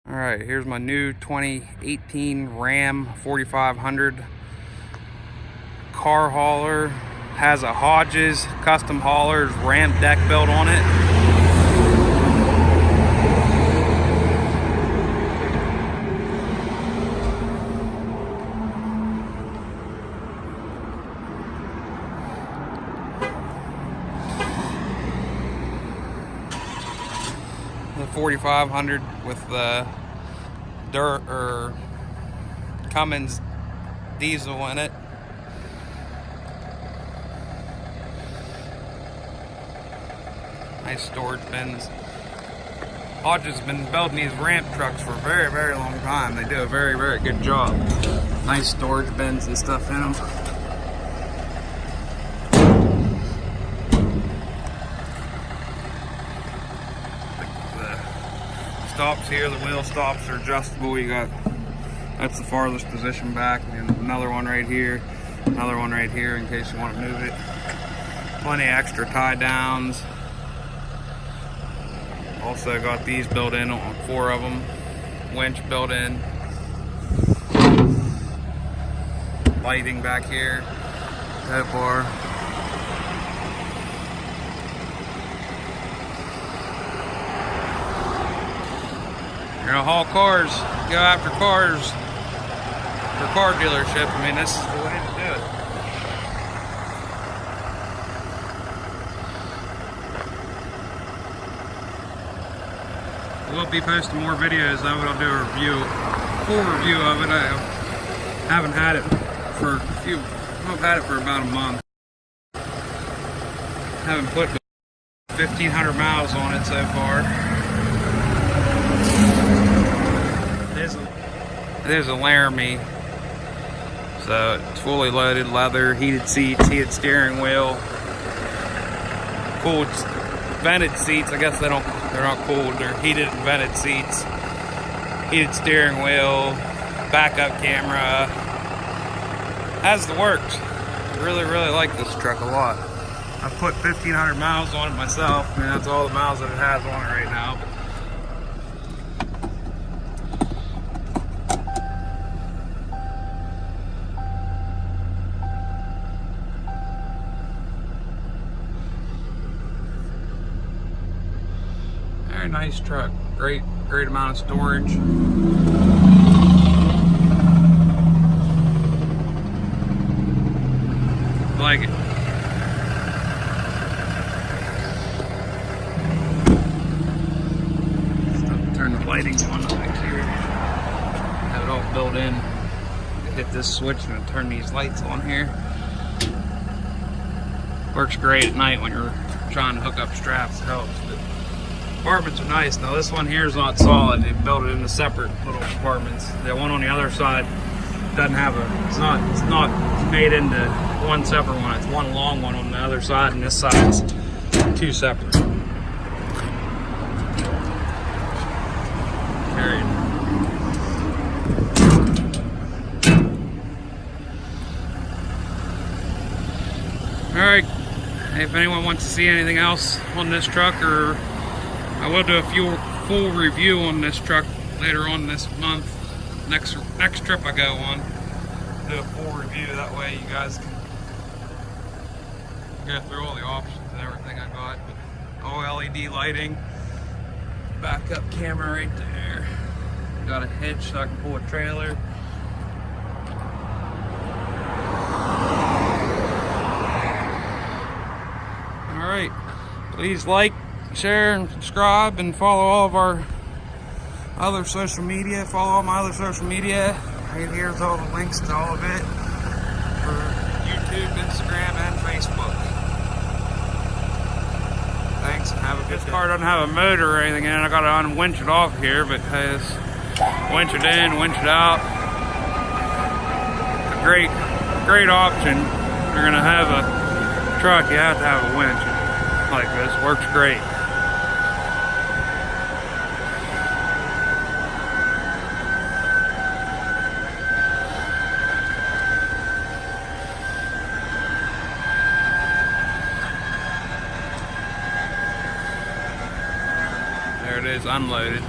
Alright, here's my new 2018 Ram 4500 car hauler. Has a Hodges custom hauler's ramp deck built on it. The 4500 with the Cummins diesel in it. Nice storage bins. Hodges has been building these ramp trucks for a very, very long time. They do a very, very good job. Nice storage bins and stuff in them. Stops here, the wheel stops are adjustable. You got, that's the farthest position back, and another one right here, another one right here in case you want to move it. Plenty of extra tie downs. Also got these built in on 4 of them. Winch built in. Lighting back here. Tow bar. You're gonna haul cars, go after cars for car dealership. I mean, this is the way to do it. We'll be posting more videos. I'll do a review, full review of it. I haven't had it for I've had it for about a month. Haven't put 1,500 miles on it so far. It is a Laramie, so it's fully loaded, leather, heated seats, heated steering wheel, cooled vented seats. I guess they're not cooled, they're heated and vented seats, heated steering wheel, backup camera. Has the works. Really, really like this truck a lot. I've put 1,500 miles on it myself. I mean, that's all the miles that it has on it right now. Very nice truck. Great amount of storage. Like it. Turn the lighting on back here. Have it all built in. Hit this switch and it'll turn these lights on here. Works great at night when you're trying to hook up straps. It helps. But compartments are nice. Now this one here is not solid. They built it into separate little compartments. The one on the other side doesn't have it's not made into one separate one. It's one long one on the other side, and this side is 2 separate. Carried. Alright, if anyone wants to see anything else on this truck, or I will do a full review on this truck later on this month. Next trip I go on, do a full review. That way you guys can go through all the options and everything I got. All LED lighting, backup camera right there. Got a hitch so I can pull a trailer. All right, please like, share, and subscribe, and follow all of our other social media. Follow all my other social media. Right here's all the links to all of it for YouTube, Instagram, and Facebook. Thanks, and have a good day. This car doesn't have a motor or anything in it. I gotta unwinch it off here, but has winch it in, winch it out. It's a great option. If you're gonna have a truck, you have to have a winch like this. Works great. There it is, unloaded.